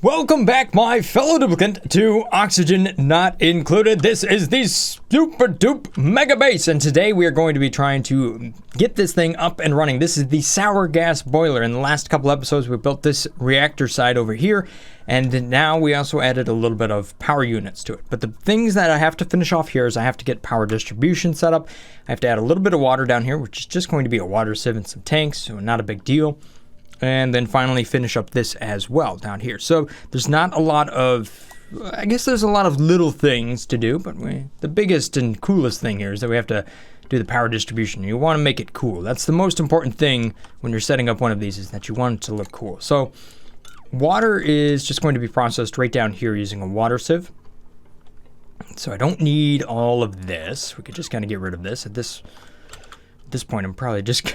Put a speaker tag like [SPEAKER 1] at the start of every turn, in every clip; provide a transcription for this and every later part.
[SPEAKER 1] Welcome back, my fellow duplicant, to Oxygen Not Included. This is the super dupe mega base, and today we are going to be trying to get this thing up and running. This is the sour gas boiler. In the last couple episodes, we built this reactor side over here, and now we also added a little bit of power units to it. But the things that I have to finish off here is I have to get power distribution set up. I have to add a little bit of water down here, which is just going to be a water sieve and some tanks, so not a big deal. And then finally finish up this as well down here. So there's not a lot of, I guess there's a lot of little things to do, but the biggest and coolest thing here is that we have to do the power distribution. You want to make it cool. That's the most important thing when you're setting up one of these, is that you want it to look cool. So water is just going to be processed right down here using a water sieve. So I don't need all of this. We could just kind of get rid of this. At this point, I'm probably just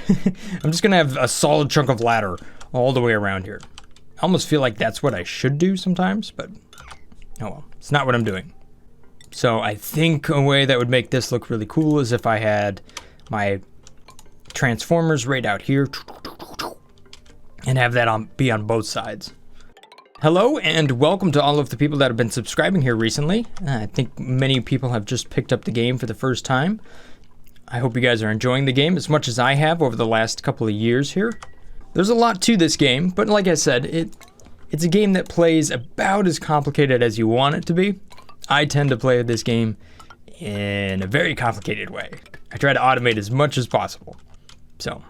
[SPEAKER 1] I'm just gonna have a solid chunk of ladder all the way around here. I almost feel like that's what I should do sometimes, but oh well, it's not what I'm doing. So I think a way that would make this look really cool is if I had my transformers right out here and have that be on both sides. Hello and welcome to all of the people that have been subscribing here recently. I think many people have just picked up the game for the first time. I hope you guys are enjoying the game as much as I have over the last couple of years here. There's a lot to this game, but like I said, it's a game that plays about as complicated as you want it to be. I tend to play this game in a very complicated way. I try to automate as much as possible. So,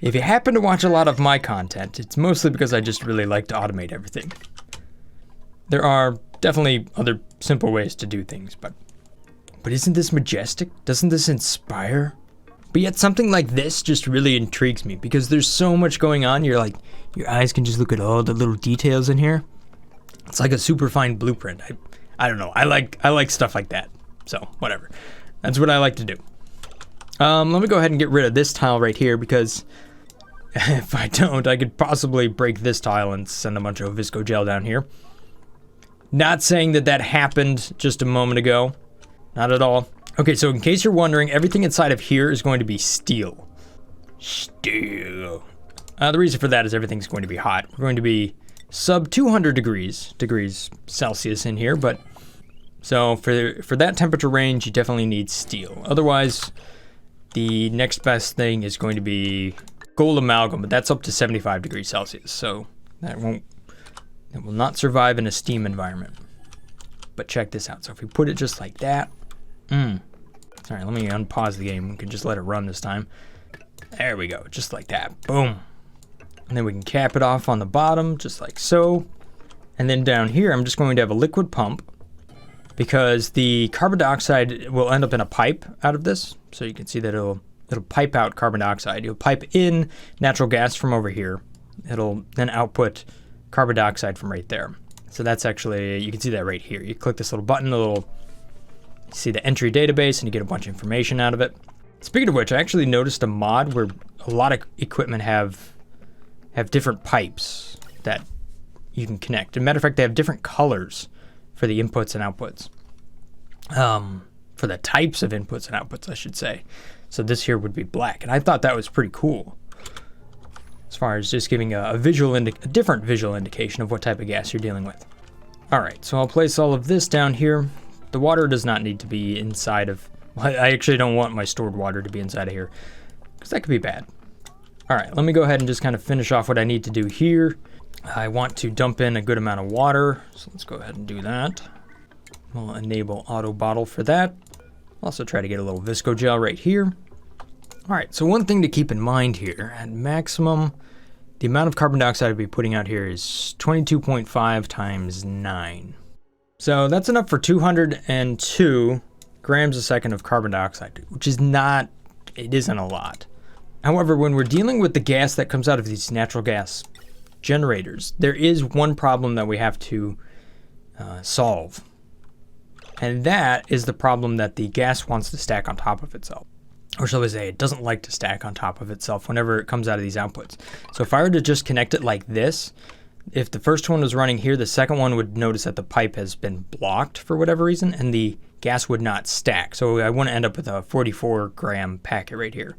[SPEAKER 1] if you happen to watch a lot of my content, it's mostly because I just really like to automate everything. There are definitely other simple ways to do things, but isn't this majestic? Doesn't this inspire? But yet something like this just really intrigues me because there's so much going on. You're like, your eyes can just look at all the little details in here. It's like a super fine blueprint. I don't know. I like stuff like that. So whatever. That's what I like to do. Let me go ahead and get rid of this tile right here because if I don't, I could possibly break this tile and send a bunch of visco gel down here. Not saying that happened just a moment ago. Not at all. Okay, so in case you're wondering, everything inside of here is going to be steel. Steel. The reason for that is everything's going to be hot. We're going to be sub 200 degrees Celsius in here, but so for that temperature range, you definitely need steel. Otherwise, the next best thing is going to be gold amalgam, but that's up to 75 degrees Celsius, so it will not survive in a steam environment. But check this out. So if we put it just like that, All right, let me unpause the game. We can just let it run this time. There we go, just like that. Boom. And then we can cap it off on the bottom, just like so. And then down here, I'm just going to have a liquid pump because the carbon dioxide will end up in a pipe out of this. So you can see that it'll pipe out carbon dioxide. You'll pipe in natural gas from over here. It'll then output carbon dioxide from right there. So that's actually, you can see that right here. You click this little button, you see the entry database, and you get a bunch of information out of it. Speaking of which, I actually noticed a mod where a lot of equipment have different pipes that you can connect. As a matter of fact, they have different colors for the inputs and outputs. For the types of inputs and outputs, I should say. So this here would be black, and I thought that was pretty cool, as far as just giving a different visual indication of what type of gas you're dealing with. All right, so I'll place all of this down here. The water does not need to be inside of, I actually don't want my stored water to be inside of here, because that could be bad. All right, let me go ahead and just kind of finish off what I need to do here. I want to dump in a good amount of water, so let's go ahead and do that. We'll enable auto bottle for that. Also try to get a little visco gel right here. All right, so one thing to keep in mind here, at maximum, the amount of carbon dioxide I'll be putting out here is 22.5 times 9. So that's enough for 202 grams a second of carbon dioxide, which is it isn't a lot. However, when we're dealing with the gas that comes out of these natural gas generators, there is one problem that we have to solve. And that is the problem that the gas wants to stack on top of itself. Or shall we say, it doesn't like to stack on top of itself whenever it comes out of these outputs. So if I were to just connect it like this, if the first one was running here, the second one would notice that the pipe has been blocked for whatever reason, and the gas would not stack. So I want to end up with a 44-gram packet right here.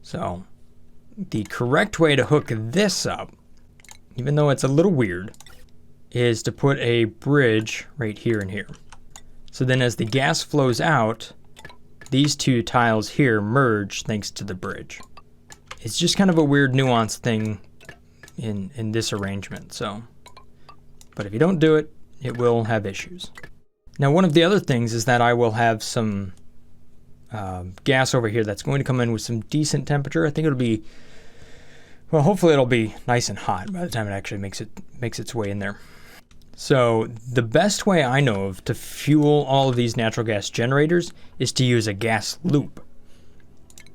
[SPEAKER 1] So the correct way to hook this up, even though it's a little weird, is to put a bridge right here and here. So then as the gas flows out, these two tiles here merge thanks to the bridge. It's just kind of a weird nuanced thing in this arrangement. So, but if you don't do it, it will have issues. Now, one of the other things is that I will have some gas over here that's going to come in with some decent temperature. I think it'll be, well, hopefully it'll be nice and hot by the time it actually makes its way in there. So the best way I know of to fuel all of these natural gas generators is to use a gas loop.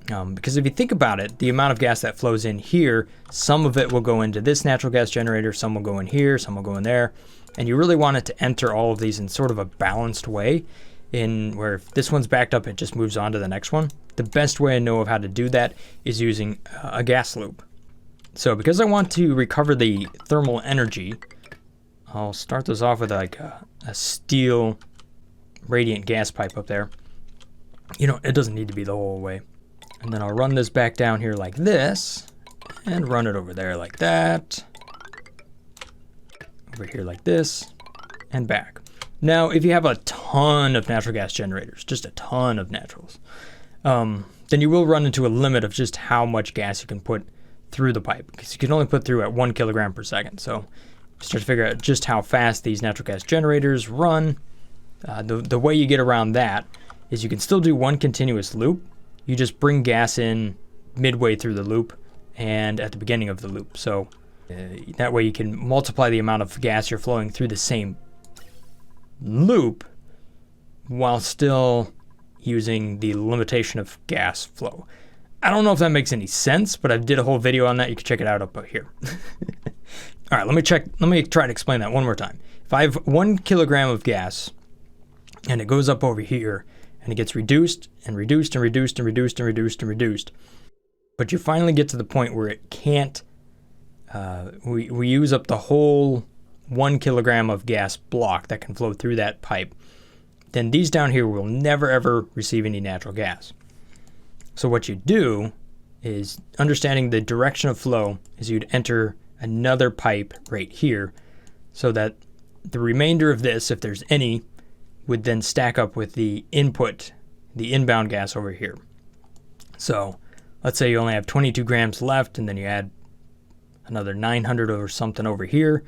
[SPEAKER 1] Because if you think about it, the amount of gas that flows in here, some of it will go into this natural gas generator, some will go in here, some will go in there. And you really want it to enter all of these in sort of a balanced way, in where if this one's backed up, it just moves on to the next one. The best way I know of how to do that is using a gas loop. So because I want to recover the thermal energy, I'll start this off with like a steel radiant gas pipe up there. You know, it doesn't need to be the whole way. And then I'll run this back down here like this, and run it over there like that. Over here like this, and back. Now, if you have a ton of natural gas generators, just a ton of naturals, then you will run into a limit of just how much gas you can put through the pipe, because you can only put through at 1 kilogram per second. So start to figure out just how fast these natural gas generators run. The way you get around that is you can still do one continuous loop. You just bring gas in midway through the loop and at the beginning of the loop. So that way you can multiply the amount of gas you're flowing through the same loop while still using the limitation of gas flow. I don't know if that makes any sense, but I did a whole video on that. You can check it out up here. All right, let me try to explain that one more time. If I have 1 kilogram of gas and it goes up over here and it gets reduced and reduced and reduced and reduced and reduced and reduced, but you finally get to the point where it can't, we use up the whole 1 kilogram of gas block that can flow through that pipe, then these down here will never ever receive any natural gas. So what you do is, understanding the direction of flow, is you'd enter another pipe right here so that the remainder of this, if there's any, would then stack up with the input, the inbound gas over here. So let's say you only have 22 grams left, and then you add another 900 or something over here,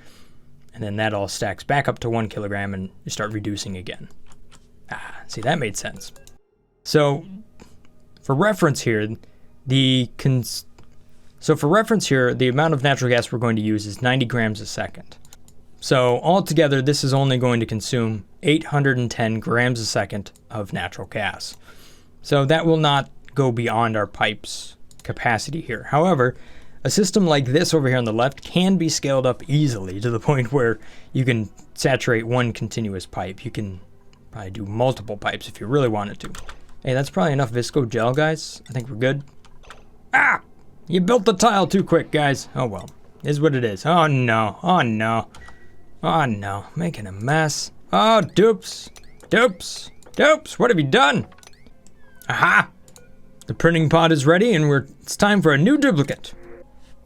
[SPEAKER 1] and then that all stacks back up to 1 kilogram, and you start reducing again. See, that made sense. So for reference here, the amount of natural gas we're going to use is 90 grams a second. So altogether, this is only going to consume 810 grams a second of natural gas. So that will not go beyond our pipe's capacity here. However, a system like this over here on the left can be scaled up easily to the point where you can saturate one continuous pipe. You can probably do multiple pipes if you really wanted to. Hey, that's probably enough visco gel, guys. I think we're good. Ah! You built the tile too quick, guys. Oh well, is what it is. Oh no, oh no. Oh no, making a mess. Oh, dupes, dupes, dupes, what have you done? Aha! The printing pod is ready and it's time for a new duplicate.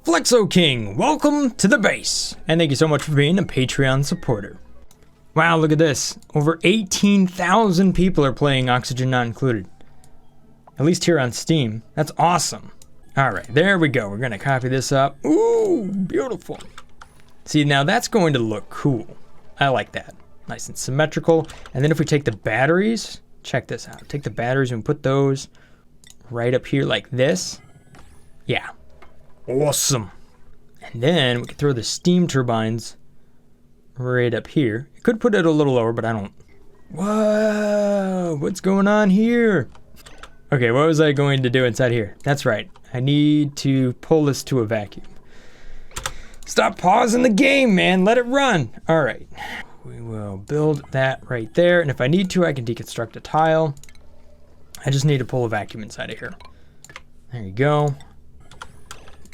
[SPEAKER 1] Flexo King, welcome to the base. And thank you so much for being a Patreon supporter. Wow, look at this. Over 18,000 people are playing Oxygen Not Included. At least here on Steam. That's awesome. All right, there we go. We're gonna copy this up. Ooh, beautiful. See, now that's going to look cool. I like that. Nice and symmetrical. And then if we take the batteries, check this out. Take the batteries and put those right up here like this. Yeah, awesome. And then we can throw the steam turbines right up here. I could put it a little lower, but I don't. Whoa, what's going on here? Okay, what was I going to do inside here? That's right. I need to pull this to a vacuum. Stop pausing the game, man. Let it run. All right. We will build that right there. And if I need to, I can deconstruct a tile. I just need to pull a vacuum inside of here. There you go.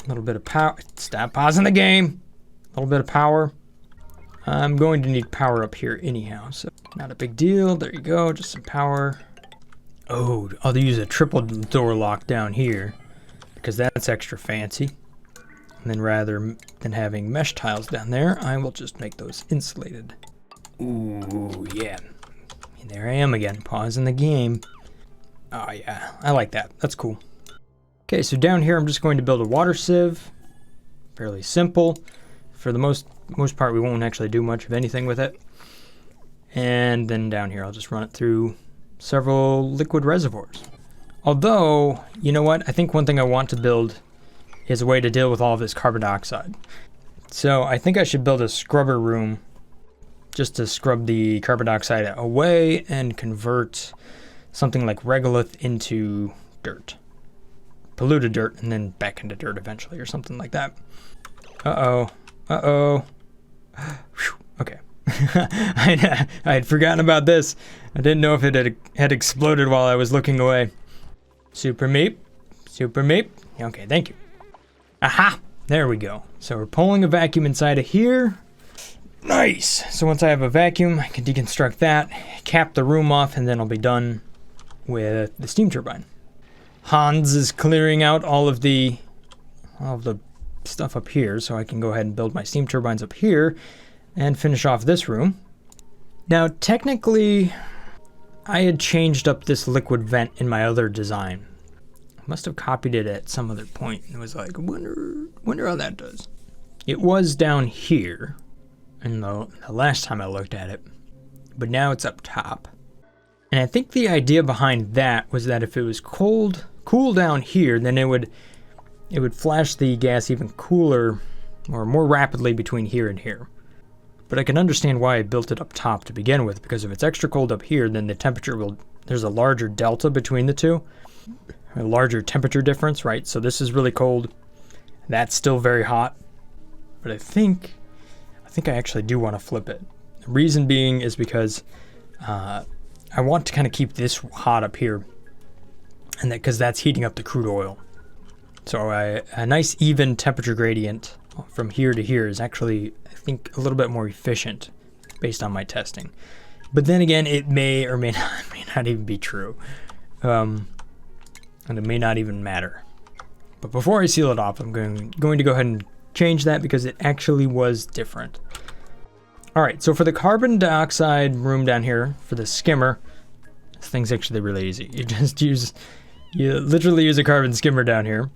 [SPEAKER 1] A little bit of power. Stop pausing the game. A little bit of power. I'm going to need power up here anyhow, so not a big deal. There you go. Just some power. Oh, I'll use a triple door lock down here because that's extra fancy. And then rather than having mesh tiles down there, I will just make those insulated. Ooh, yeah. And there I am again, pausing the game. Oh yeah, I like that. That's cool. Okay, so down here I'm just going to build a water sieve. Fairly simple. For the most part, we won't actually do much of anything with it. And then down here, I'll just run it through several liquid reservoirs. Although, you know what? I think one thing I want to build is a way to deal with all of this carbon dioxide. So I think I should build a scrubber room just to scrub the carbon dioxide away and convert something like regolith into dirt. Polluted dirt and then back into dirt eventually or something like that. Uh-oh. Uh-oh. Okay. I had forgotten about this. I didn't know if it had exploded while I was looking away. Super meep. Super meep. Okay, thank you. Aha! There we go. So we're pulling a vacuum inside of here. Nice! So once I have a vacuum, I can deconstruct that, cap the room off, and then I'll be done with the steam turbine. Hans is clearing out all of the stuff up here, so I can go ahead and build my steam turbines up here and finish off this room. Now, technically, I had changed up this liquid vent in my other design. I must have copied it at some other point and was like, wonder how that does. It was down here in the last time I looked at it, but now it's up top. And I think the idea behind that was that if it was cool down here, then it would flash the gas even cooler or more rapidly between here and here. But I can understand why I built it up top to begin with, because if it's extra cold up here, then the temperature there's a larger delta between the two, a larger temperature difference, right? So this is really cold, that's still very hot, but I think I actually do want to flip it. The reason being is because I want to kind of keep this hot up here, and because that's heating up the crude oil. So a nice even temperature gradient from here to here is actually, I think, a little bit more efficient based on my testing. But then again, it may or may not even be true. And it may not even matter. But before I seal it off, I'm going to go ahead and change that because it actually was different. All right, so for the carbon dioxide room down here, for the skimmer, this thing's actually really easy. You literally use a carbon skimmer down here,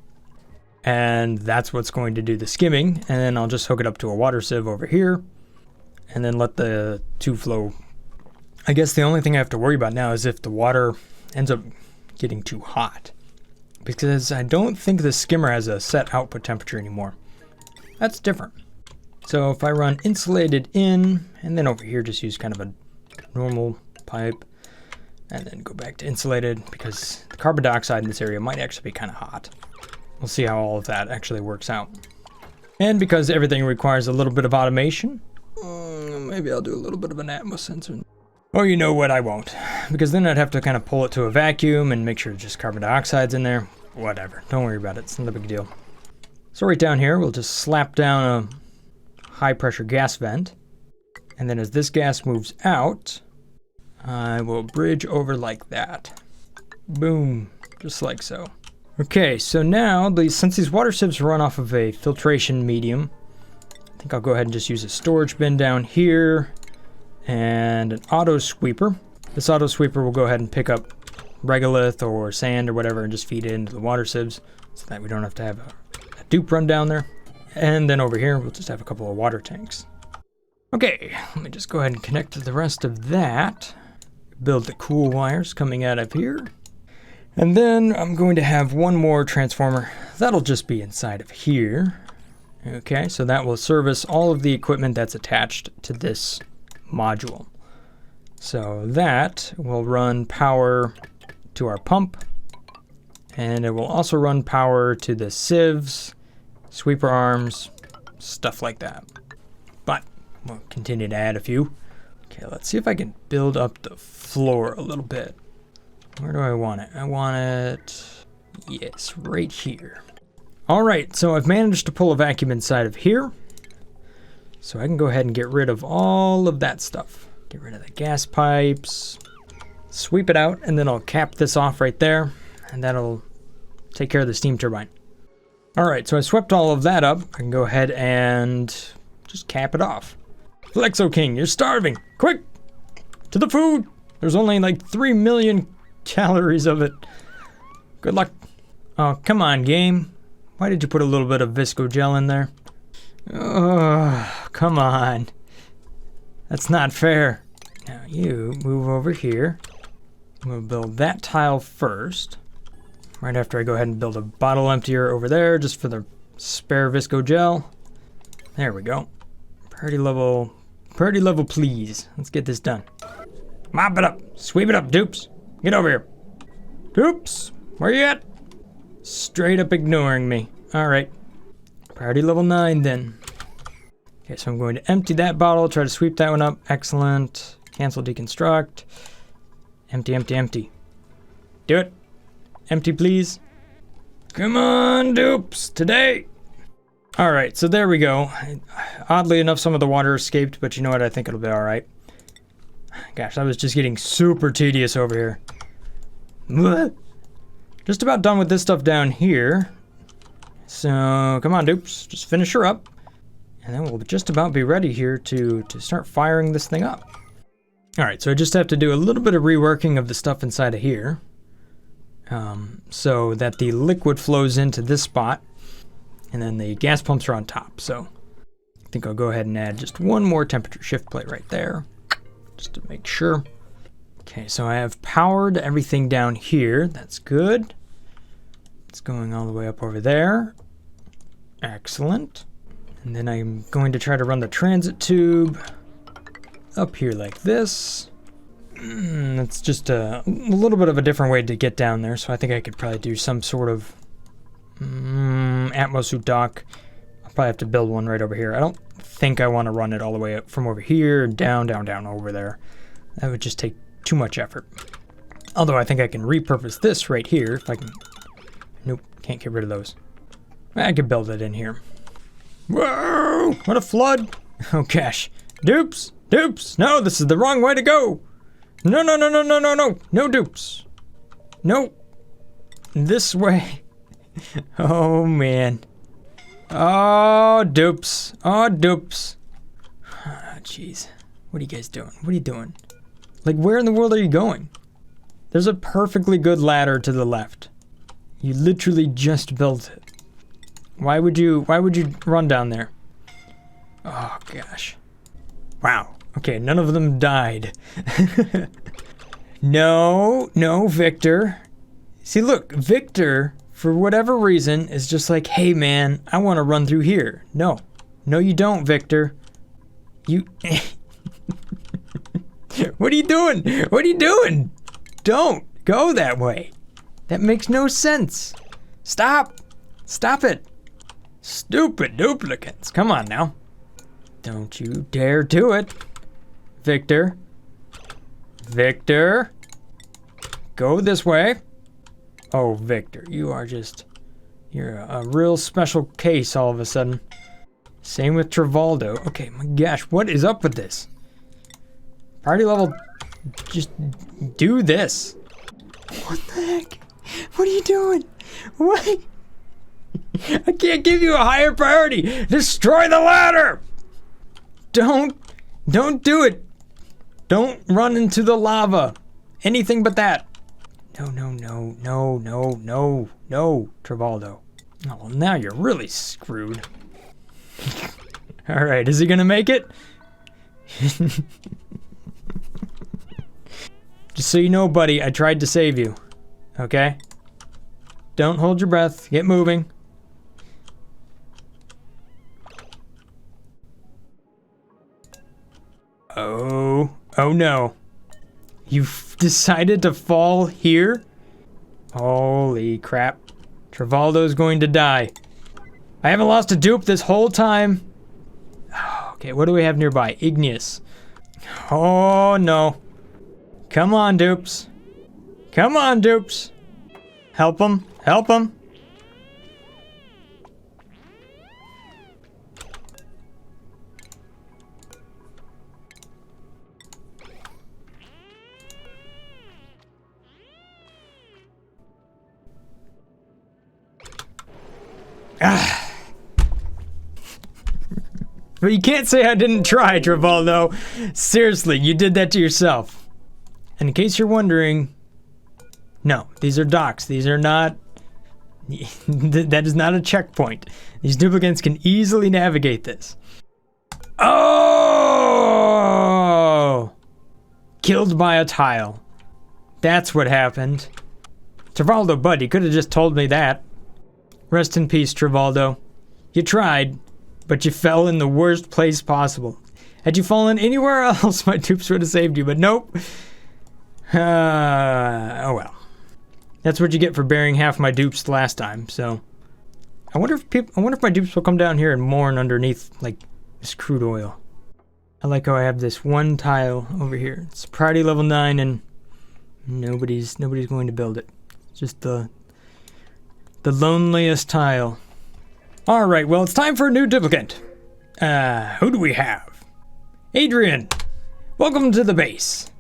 [SPEAKER 1] and that's what's going to do the skimming. And then I'll just hook it up to a water sieve over here, and then let the two flow. I guess the only thing I have to worry about now is if the water ends up getting too hot, because I don't think the skimmer has a set output temperature anymore. That's different. So if I run insulated in, and then over here just use kind of a normal pipe, and then go back to insulated, because the carbon dioxide in this area might actually be kind of hot. We'll see how all of that actually works out. And because everything requires a little bit of automation, maybe I'll do a little bit of an atmos sensor. Oh, you know what, I won't. Because then I'd have to kind of pull it to a vacuum and make sure just carbon dioxide's in there. Whatever, don't worry about it, it's not a big deal. So right down here, we'll just slap down a high pressure gas vent. And then as this gas moves out, I will bridge over like that. Boom, just like so. Okay, so now, since these water sieves run off of a filtration medium, I think I'll go ahead and just use a storage bin down here and an auto sweeper. This auto sweeper will go ahead and pick up regolith or sand or whatever and just feed it into the water sieves so that we don't have to have a dupe run down there. And then over here, we'll just have a couple of water tanks. Okay, let me just go ahead and connect to the rest of that. Build the cool wires coming out of here. And then I'm going to have one more transformer. That'll just be inside of here. Okay, so that will service all of the equipment that's attached to this module. So that will run power to our pump, and it will also run power to the sieves, sweeper arms, stuff like that. But we'll continue to add a few. Okay, let's see if I can build up the floor a little bit. Where do I want it? I want it, yes, right here. All right, so I've managed to pull a vacuum inside of here. So I can go ahead and get rid of all of that stuff. Get rid of the gas pipes, sweep it out, and then I'll cap this off right there, and that'll take care of the steam turbine. Alright, so I swept all of that up. I can go ahead and just cap it off. Flexo King, you're starving. Quick! To the food! There's only like 3 million calories of it. Good luck. Oh, come on, game. Why did you put a little bit of Visco gel in there? Oh, come on. That's not fair. Now you move over here. We'll build that tile first. Right after I go ahead and build a bottle emptier over there just for the spare Visco gel. There we go. Priority level please. Let's get this done. Mop it up. Sweep it up, Dupes. Get over here. Dupes, where you at? Straight up ignoring me. All right. Priority level 9 then. Okay, so I'm going to empty that bottle, try to sweep that one up. Excellent. Cancel deconstruct. Empty, empty, empty. Do it. Empty, please. Come on, Dupes, today. All right, so there we go. Oddly enough, some of the water escaped, but you know what? I think it'll be all right. Gosh, I was just getting super tedious over here. Blech. Just about done with this stuff down here. So, come on, Dupes. Just finish her up. And then we'll just about be ready here to start firing this thing up. All right, so I just have to do a little bit of reworking of the stuff inside of here. So that the liquid flows into this spot. And then the gas pumps are on top. So I think I'll go ahead and add just one more temperature shift plate right there. Just to make sure. Okay, so I have powered everything down here. That's good. It's going all the way up over there. Excellent. And then I'm going to try to run the transit tube up here like this. It's just a little bit of a different way to get down there, so I think I could probably do some sort of atmosuit dock. I'll probably have to build one right over here. I don't think I want to run it all the way up from over here, down over there. That would just take too much effort. Although I think I can repurpose this right here if I can. Nope, can't get rid of those. I could build it in here. Whoa, what a flood. Oh gosh. Dupes, Dupes, no, this is the wrong way to go. No, no, no, no, no, no, no, no, Dupes. No, this way. Oh man. Oh, Dupes. Oh, Dupes. Oh, jeez. What are you guys doing? What are you doing? Like, where in the world are you going? There's a perfectly good ladder to the left. You literally just built it. Why would you run down there? Oh, gosh. Wow. Okay, none of them died. No, Victor. See, look, Victor, for whatever reason, is just like, hey, man, I want to run through here. No, you don't, Victor. You... What are you doing? What are you doing? Don't go that way. That makes no sense. Stop. Stop it. Stupid duplicates. Come on now. Don't you dare do it. Victor. Victor. Go this way. Oh, Victor, you are just... You're a real special case all of a sudden. Same with Travaldo. Okay, my gosh, what is up with this? Priority level, just do this. What the heck? What are you doing? What? I can't give you a higher priority. Destroy the ladder. Don't do it. Don't run into the lava. Anything but that. No, Travaldo. Oh, well, now you're really screwed. All right, is he gonna make it? Just so you know, buddy, I tried to save you. Okay? Don't hold your breath. Get moving. Oh no. You've decided to fall here? Holy crap. Travaldo's going to die. I haven't lost a dupe this whole time. Okay, what do we have nearby? Igneous. Oh no. Come on, Dupes. Come on, Dupes. Help him. Help him. But you can't say I didn't try, Travoldo. Seriously, you did that to yourself. And in case you're wondering, no, these are docks. These are not... that is not a checkpoint. These duplicants can easily navigate this. Oh! Killed by a tile. That's what happened. Travoldo, bud, you could have just told me that. Rest in peace, Travoldo. You tried, but you fell in the worst place possible. Had you fallen anywhere else, my dupes would have saved you, but nope. Oh well. That's what you get for burying half my dupes last time, so... I wonder if my dupes will come down here and mourn underneath, like, this crude oil. I like how I have this one tile over here. It's priority level 9 and nobody's going to build it. It's just the loneliest tile. Alright, well, it's time for a new duplicant. Who do we have? Adrian, welcome to the base.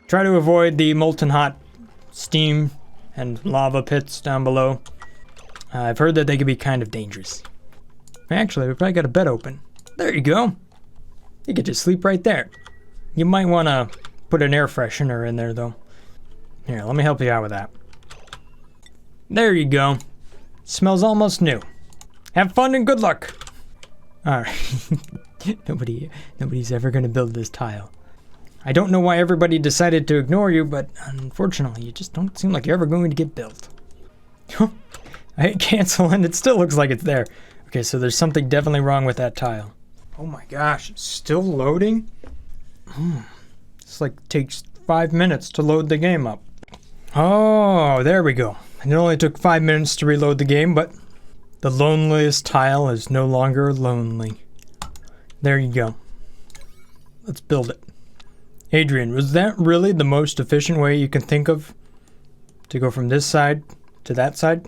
[SPEAKER 1] Try to avoid the molten hot steam and lava pits down below. I've heard that they can be kind of dangerous. Actually, we probably got a bed open. There you go. You could just sleep right there. You might want to put an air freshener in there, though. Here, let me help you out with that. There you go. Smells almost new. Have fun and good luck. Alright. Nobody's ever going to build this tile. I don't know why everybody decided to ignore you, but unfortunately, you just don't seem like you're ever going to get built. I hit cancel and it still looks like it's there. Okay, so there's something definitely wrong with that tile. Oh my gosh, it's still loading? It's like takes 5 minutes to load the game up. Oh, there we go. It only took 5 minutes to reload the game, but the loneliest tile is no longer lonely. There you go. Let's build it. Adrian, was that really the most efficient way you can think of to go from this side to that side?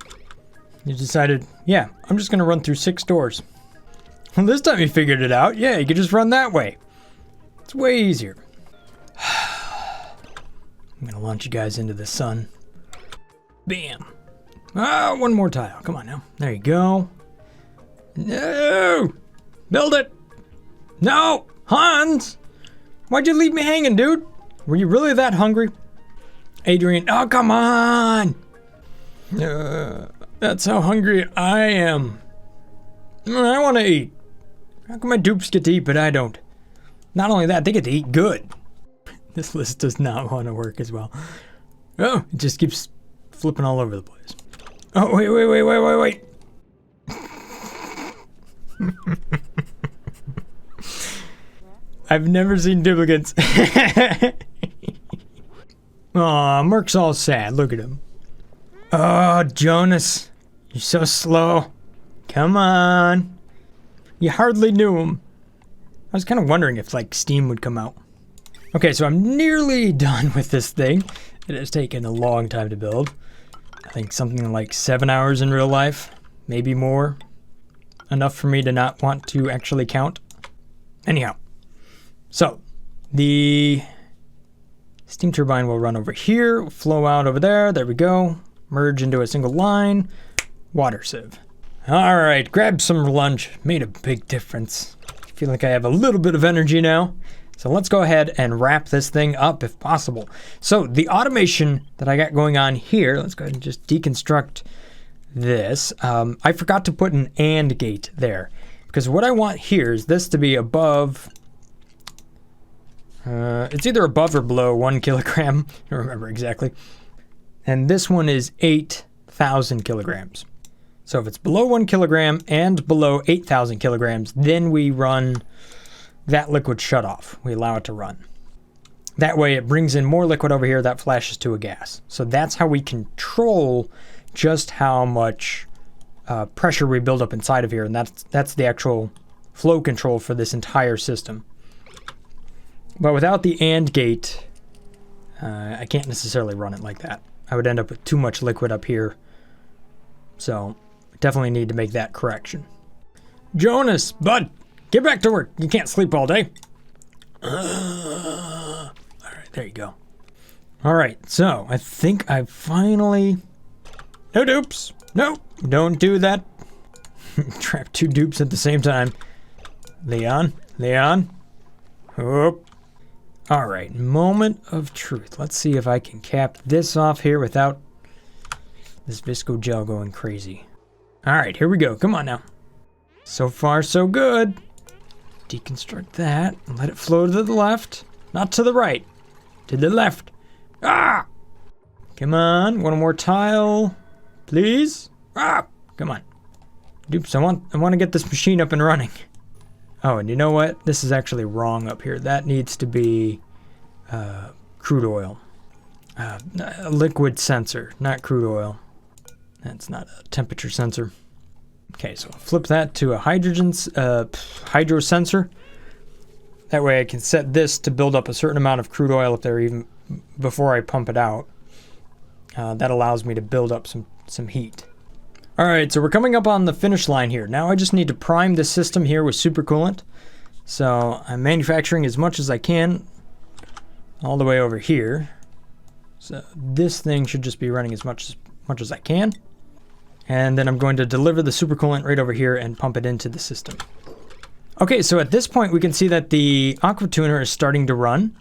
[SPEAKER 1] You decided, yeah, I'm just going to run through 6 doors. Well, this time you figured it out. Yeah, you could just run that way. It's way easier. I'm going to launch you guys into the sun. Bam. Ah, one more tile. Come on now. There you go. No! Build it! No! Hans! Why'd you leave me hanging, dude? Were you really that hungry? Adrian, oh, come on! That's how hungry I am. I want to eat. How come my dupes get to eat, but I don't? Not only that, they get to eat good. This list does not want to work as well. Oh, it just keeps flipping all over the place. Oh, wait. I've never seen duplicates. Aw, Merc's all sad. Look at him. Oh, Jonas. You're so slow. Come on. You hardly knew him. I was kind of wondering if, like, Steam would come out. Okay, so I'm nearly done with this thing. It has taken a long time to build. I think something like 7 hours in real life. Maybe more. Enough for me to not want to actually count. Anyhow. So, the steam turbine will run over here, flow out over there. There we go. Merge into a single line. Water sieve. Alright, grab some lunch. Made a big difference. I feel like I have a little bit of energy now. So let's go ahead and wrap this thing up if possible. So the automation that I got going on here, let's go ahead and just deconstruct this. I forgot to put an AND gate there. Because what I want here is this to be above... it's either above or below 1 kilogram. I don't remember exactly. And this one is 8,000 kilograms. So if it's below 1 kilogram and below 8,000 kilograms, then we run that liquid shutoff. We allow it to run. That way it brings in more liquid over here that flashes to a gas. So that's how we control just how much pressure we build up inside of here. And that's the actual flow control for this entire system. But without the AND gate, I can't necessarily run it like that. I would end up with too much liquid up here. So definitely need to make that correction. Jonas, bud, get back to work. You can't sleep all day. All right, there you go. All right, so I think I finally... No dupes. No, don't do that. Trap 2 dupes at the same time. Leon. Oh. Alright, moment of truth. Let's see if I can cap this off here without this visco gel going crazy. Alright, here we go. Come on now. So far, so good. Deconstruct that and let it flow to the left. Not to the right. To the left. Ah! Come on, one more tile. Please? Ah! Come on. Dupes, I want to get this machine up and running. Oh, and you know what? This is actually wrong up here. That needs to be crude oil. A liquid sensor, not crude oil. That's not a temperature sensor. Okay, so flip that to a hydro sensor. That way I can set this to build up a certain amount of crude oil up there even before I pump it out. That allows me to build up some heat. Alright, so we're coming up on the finish line here. Now I just need to prime the system here with supercoolant. So I'm manufacturing as much as I can all the way over here. So this thing should just be running as much as I can. And then I'm going to deliver the supercoolant right over here and pump it into the system. Okay, so at this point we can see that the aqua tuner is starting to run.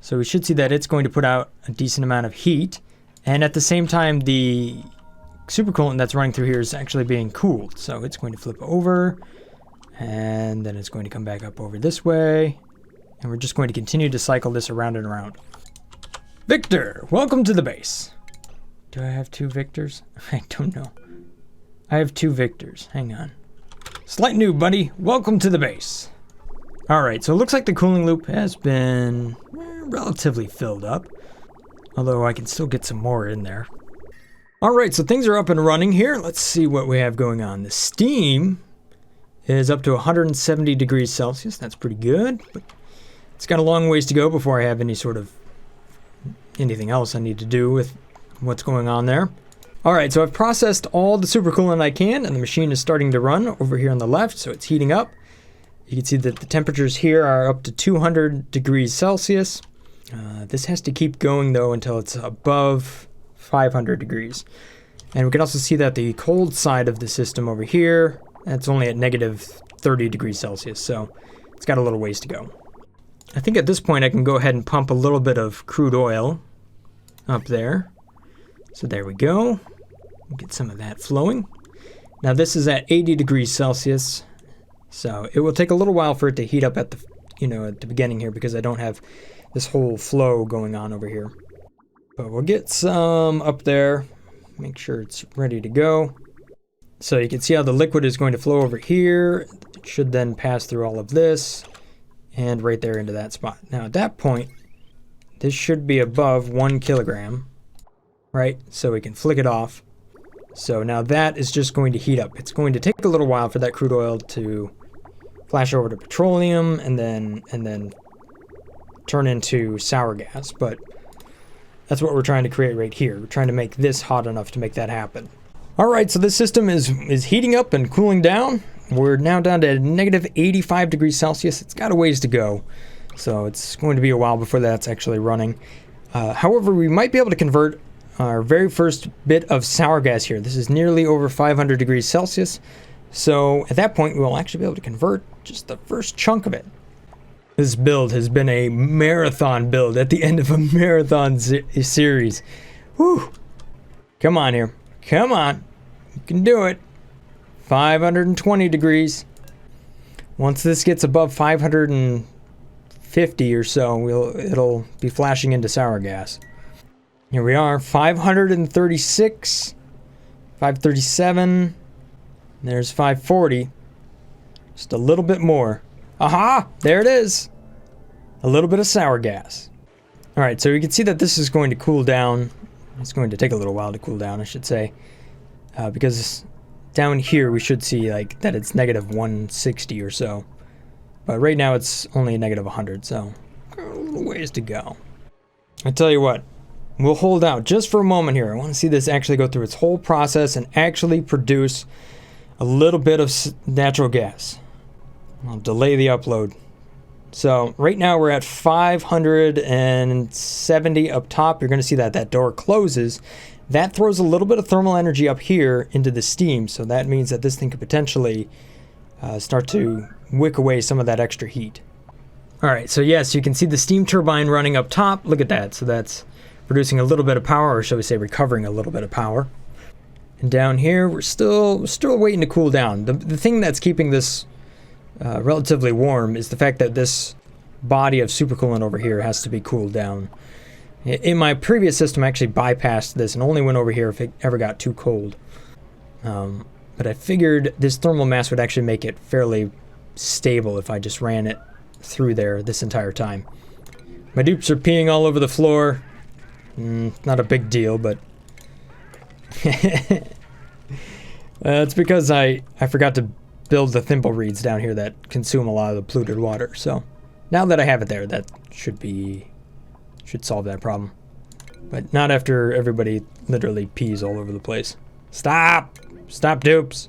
[SPEAKER 1] So we should see that it's going to put out a decent amount of heat. And at the same time, the supercoolant that's running through here is actually being cooled. So it's going to flip over, and then it's going to come back up over this way. And we're just going to continue to cycle this around and around. Victor, welcome to the base. Do I have 2 Victors? I don't know. I have 2 Victors. Hang on. Slight noob, buddy. Welcome to the base. Alright, so it looks like the cooling loop has been relatively filled up. Although I can still get some more in there. Alright, so things are up and running here. Let's see what we have going on. The steam is up to 170 degrees Celsius. That's pretty good. But it's got a long ways to go before I have anything else I need to do with what's going on there. Alright, so I've processed all the supercoolant I can, and the machine is starting to run over here on the left, so it's heating up. You can see that the temperatures here are up to 200 degrees Celsius. This has to keep going though until it's above 500 degrees. And we can also see that the cold side of the system over here, that's only at negative 30 degrees Celsius, so it's got a little ways to go. I think at this point I can go ahead and pump a little bit of crude oil up there. So there we go. Get some of that flowing. Now this is at 80 degrees Celsius, so it will take a little while for it to heat up at the beginning here because I don't have this whole flow going on over here. But we'll get some up there, make sure it's ready to go. So you can see how the liquid is going to flow over here. It should then pass through all of this and right there into that spot. Now at that point, this should be above 1 kilogram, right? So we can flick it off. So now that is just going to heat up. It's going to take a little while for that crude oil to flash over to petroleum and then turn into sour gas, but that's what we're trying to create right here. We're trying to make this hot enough to make that happen. Alright, so this system is heating up and cooling down. We're now down to negative 85 degrees Celsius. It's got a ways to go, so it's going to be a while before that's actually running. However, we might be able to convert our very first bit of sour gas here. This is nearly over 500 degrees Celsius, so at that point we'll actually be able to convert just the first chunk of it. This build has been a marathon build at the end of a marathon series. Whew. Come on here. Come on. You can do it. 520 degrees. Once this gets above 550 or so, it'll be flashing into sour gas. Here we are, 536, 537, there's 540. Just a little bit more. Aha! There it is! A little bit of sour gas. Alright, so you can see that this is going to cool down. It's going to take a little while to cool down, I should say. Because down here we should see like that it's negative 160 or so. But right now it's only negative 100, so a little ways to go. I tell you what, we'll hold out just for a moment here. I want to see this actually go through its whole process and actually produce a little bit of natural gas. I'll delay the upload So right now we're at 570 up top. You're going to see that that door closes. That throws a little bit of thermal energy up here into the steam. So that means that this thing could potentially start to wick away some of that extra heat. All right, so yes, you can see the steam turbine running up top. Look at that. So that's producing a little bit of power, or shall we say recovering a little bit of power. And down here, we're still waiting to cool down. The thing that's keeping this relatively warm is the fact that this body of supercoolant over here has to be cooled down. In my previous system, I actually bypassed this and only went over here if it ever got too cold. But I figured this thermal mass would actually make it fairly stable if I just ran it through there this entire time. My dupes are peeing all over the floor. Not a big deal, but it's because I forgot to build the thimble reeds down here that consume a lot of the polluted water. So now that I have it there, that should solve that problem. But not after everybody literally pees all over the place. Stop dupes.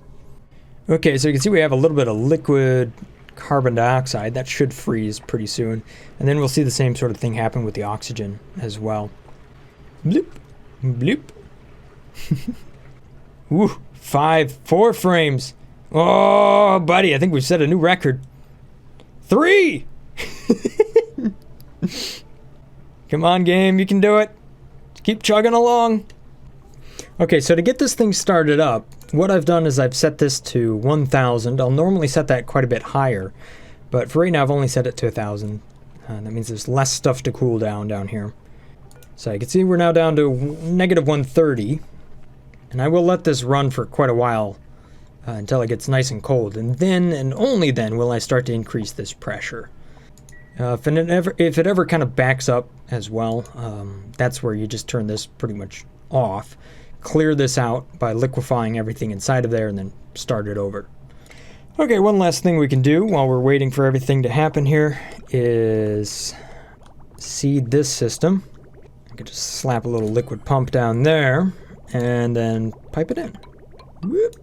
[SPEAKER 1] Okay, so you can see we have a little bit of liquid carbon dioxide. That should freeze pretty soon. And then we'll see the same sort of thing happen with the oxygen as well. Bloop, bloop. Woo, 4 frames. Oh, buddy, I think we've set a new record. 3! Come on, game, you can do it. Keep chugging along. Okay, so to get this thing started up, what I've done is I've set this to 1,000. I'll normally set that quite a bit higher, but for right now I've only set it to 1,000. That means there's less stuff to cool down here. So you can see we're now down to negative 130, and I will let this run for quite a while until it gets nice and cold, and then and only then will I start to increase this pressure. If it ever kind of backs up as well, that's where you just turn this pretty much off, clear this out by liquefying everything inside of there, and then start it over. Okay, one last thing we can do while we're waiting for everything to happen here is seed this system. I could just slap a little liquid pump down there and then pipe it in. Whoop.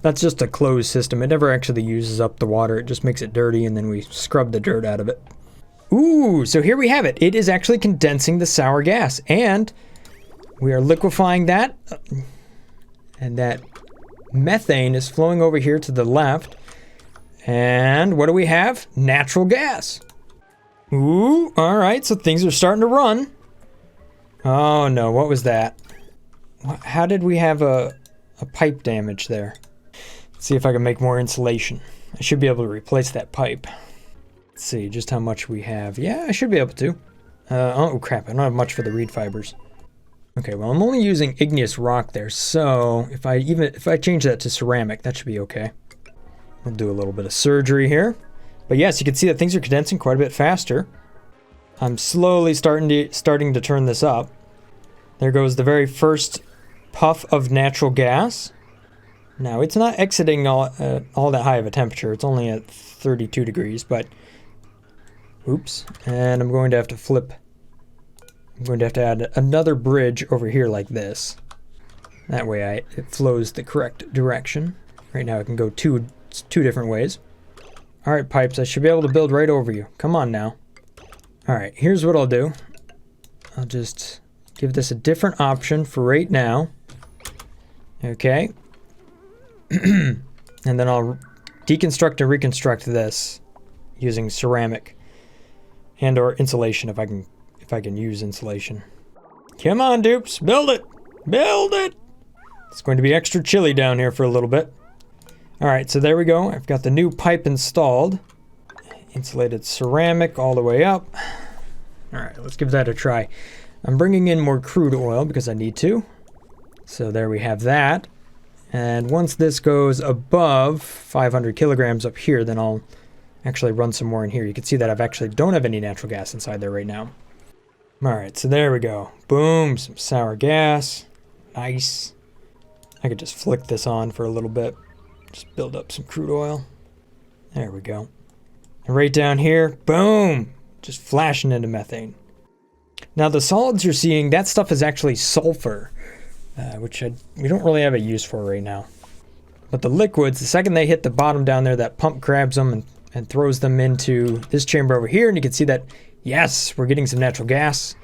[SPEAKER 1] That's just a closed system. It never actually uses up the water. It just makes it dirty, and then we scrub the dirt out of it. Ooh, so here we have it. It is actually condensing the sour gas, and we are liquefying that. And that methane is flowing over here to the left. And what do we have? Natural gas. Ooh, all right, so things are starting to run. Oh no, what was that? How did we have a pipe damage there? Let's see if I can make more insulation. I should be able to replace that pipe. Let's see just how much we have. Yeah, I should be able to. Oh crap, I don't have much for the reed fibers. Okay, well I'm only using igneous rock there, so if I change that to ceramic, that should be okay. We'll do a little bit of surgery here. But yes, you can see that things are condensing quite a bit faster. I'm slowly starting to turn this up. There goes the very first puff of natural gas. Now, it's not exiting all that high of a temperature. It's only at 32 degrees, but... Oops. And I'm going to have to flip... I'm going to have to add another bridge over here like this. That way it flows the correct direction. Right now it can go two different ways. Alright, pipes, I should be able to build right over you. Come on now. Alright, here's what I'll do. I'll just give this a different option for right now. Okay. And then I'll deconstruct and reconstruct this using ceramic and or insulation if I can use insulation. Come on, dupes, build it! Build it! It's going to be extra chilly down here for a little bit. Alright, so there we go. I've got the new pipe installed. Insulated ceramic all the way up. Alright, let's give that a try. I'm bringing in more crude oil because I need to. So there we have that. And once this goes above 500 kilograms up here, then I'll actually run some more in here. You can see that I've actually don't have any natural gas inside there right now. Alright, so there we go. Boom, some sour gas. Nice. I could just flick this on for a little bit. Just build up some crude oil. There we go. And right down here, boom! Just flashing into methane. Now the solids you're seeing, that stuff is actually sulfur. Which we don't really have a use for right now. But the liquids, the second they hit the bottom down there, that pump grabs them and and throws them into this chamber over here. And you can see that, yes, we're getting some natural gas.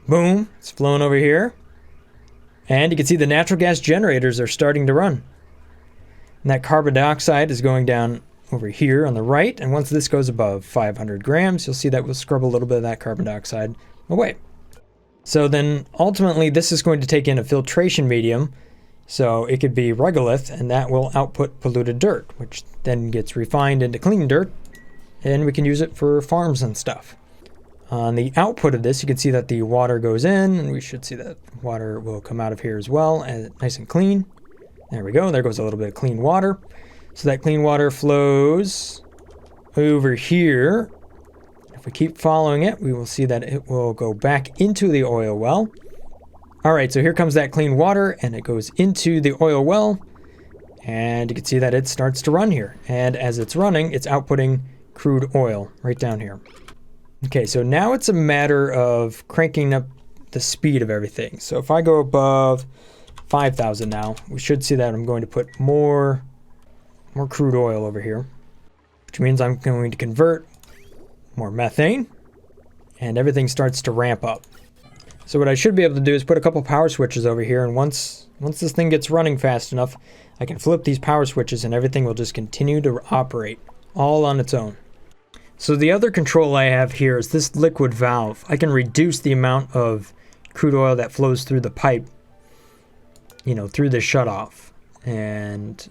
[SPEAKER 1] Boom, it's flowing over here. And you can see the natural gas generators are starting to run. And that carbon dioxide is going down over here on the right. And once this goes above 500 grams, you'll see that we'll scrub a little bit of that carbon dioxide away. So then ultimately this is going to take in a filtration medium. So it could be regolith, and that will output polluted dirt, which then gets refined into clean dirt, and we can use it for farms and stuff. On the output of this, you can see that the water goes in, and we should see that water will come out of here as well, and nice and clean. There we go. There goes a little bit of clean water. So that clean water flows over here. If we keep following it, we will see that it will go back into the oil well. All right, so here comes that clean water, and it goes into the oil well, and you can see that it starts to run here. And as it's running, it's outputting crude oil right down here. Okay, so now it's a matter of cranking up the speed of everything. So if I go above 5,000 now, we should see that I'm going to put more crude oil over here, which means I'm going to convert more methane, and everything starts to ramp up. So what I should be able to do is put a couple power switches over here, and once this thing gets running fast enough, I can flip these power switches and everything will just continue to operate all on its own. So the other control I have here is this liquid valve. I can reduce the amount of crude oil that flows through the pipe, through the shutoff, and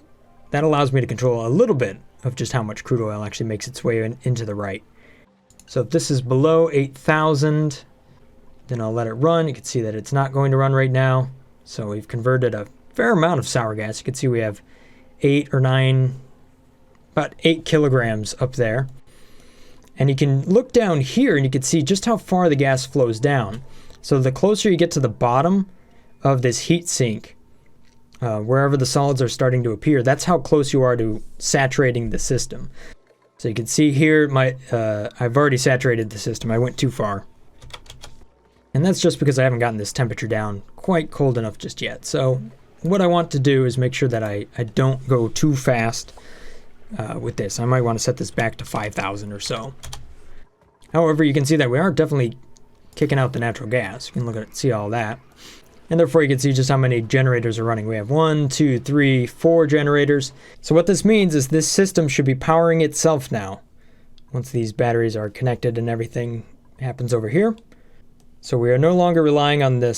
[SPEAKER 1] that allows me to control a little bit of just how much crude oil actually makes its way into the right. So if this is below 8,000, then I'll let it run. You can see that it's not going to run right now. So we've converted a fair amount of sour gas. You can see we have 8 or 9, about 8 kilograms up there. And you can look down here and you can see just how far the gas flows down. So the closer you get to the bottom of this heat sink, wherever the solids are starting to appear, that's how close you are to saturating the system. So you can see here, I've already saturated the system. I went too far. And that's just because I haven't gotten this temperature down quite cold enough just yet. So what I want to do is make sure that I don't go too fast with this. I might want to set this back to 5,000 or so. However, you can see that we are definitely kicking out the natural gas. You can look at it, see all that. And therefore you can see just how many generators are running. We have 1, 2, 3, 4 generators. So what this means is this system should be powering itself now, once these batteries are connected and everything happens over here. So we are no longer relying on the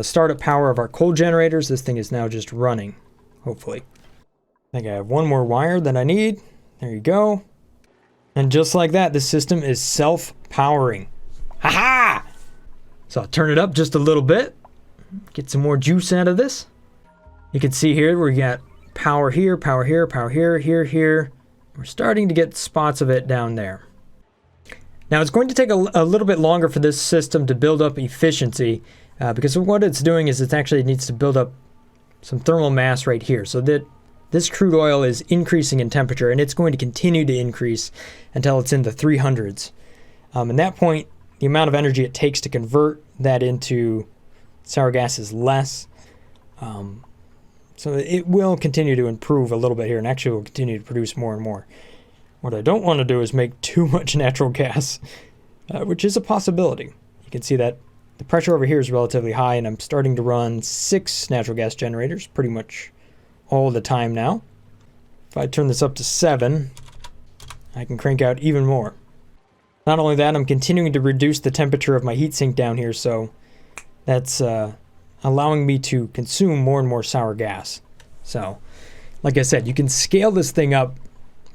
[SPEAKER 1] startup power of our coal generators. This thing is now just running, hopefully. I think I have one more wire that I need. There you go. And just like that, the system is self-powering. Ha-ha! So I'll turn it up just a little bit, get some more juice out of this. You can see here we got power here, power here, power here, here. We're starting to get spots of it down there. Now it's going to take a little bit longer for this system to build up efficiency because what it's doing is it actually needs to build up some thermal mass right here so that this crude oil is increasing in temperature, and it's going to continue to increase until it's in the 300s. At that point, the amount of energy it takes to convert that into sour gas is less. So it will continue to improve a little bit here, and actually will continue to produce more and more. What I don't want to do is make too much natural gas, which is a possibility. You can see that the pressure over here is relatively high, and I'm starting to run 6 natural gas generators pretty much all the time now. If I turn this up to 7, I can crank out even more. Not only that, I'm continuing to reduce the temperature of my heatsink down here, so that's allowing me to consume more and more sour gas. So, like I said, you can scale this thing up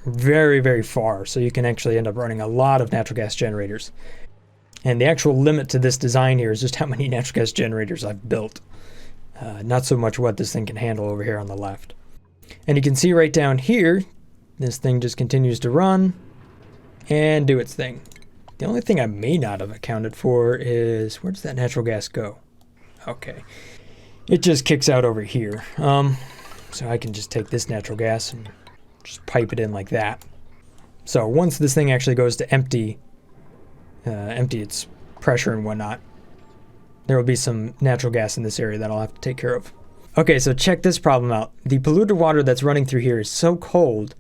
[SPEAKER 1] very, very far, so you can actually end up running a lot of natural gas generators. And the actual limit to this design here is just how many natural gas generators I've built. Not so much what this thing can handle over here on the left. And you can see right down here, this thing just continues to run and do its thing. The only thing I may not have accounted for is, where does that natural gas go? Okay. It just kicks out over here. So I can just take this natural gas and just pipe it in like that. So once this thing actually goes to empty its pressure and whatnot, there will be some natural gas in this area that I'll have to take care of. Okay, so check this problem out. The polluted water that's running through here is so cold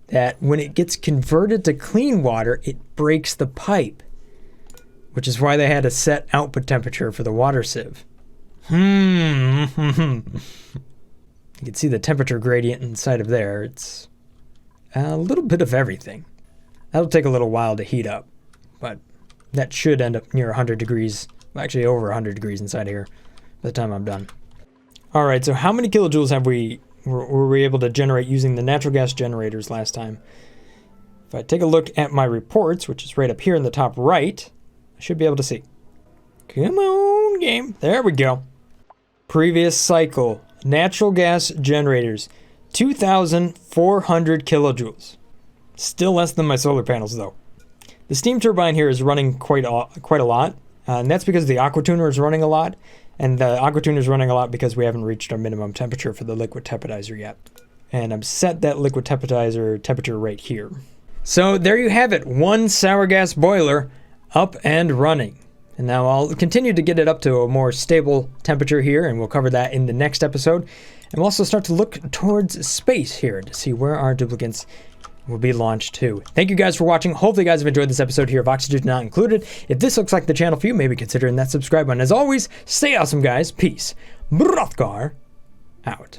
[SPEAKER 1] that when it gets converted to clean water, it breaks the pipe, which is why they had a set output temperature for the water sieve. You can see the temperature gradient inside of there. It's a little bit of everything. That'll take a little while to heat up, but that should end up near 100 degrees, actually over 100 degrees inside here by the time I'm done. All right, so how many kilojoules were we able to generate using the natural gas generators last time? If I take a look at my reports, which is right up here in the top right, I should be able to see. Come on, game. There we go. Previous cycle, natural gas generators, 2,400 kilojoules. Still less than my solar panels, though. The steam turbine here is running quite a lot, and that's because the aqua tuner is running a lot, and the aqua tuner is running a lot because we haven't reached our minimum temperature for the liquid tepidizer yet. And I've set that liquid tepidizer temperature right here. So there you have it, one sour gas boiler up and running. And now I'll continue to get it up to a more stable temperature here, and we'll cover that in the next episode. And we'll also start to look towards space here to see where our duplicants will be launched to. Thank you guys for watching. Hopefully you guys have enjoyed this episode here of Oxygen Not Included. If this looks like the channel for you, maybe consider that subscribe button. As always, stay awesome, guys. Peace. Brothgar out.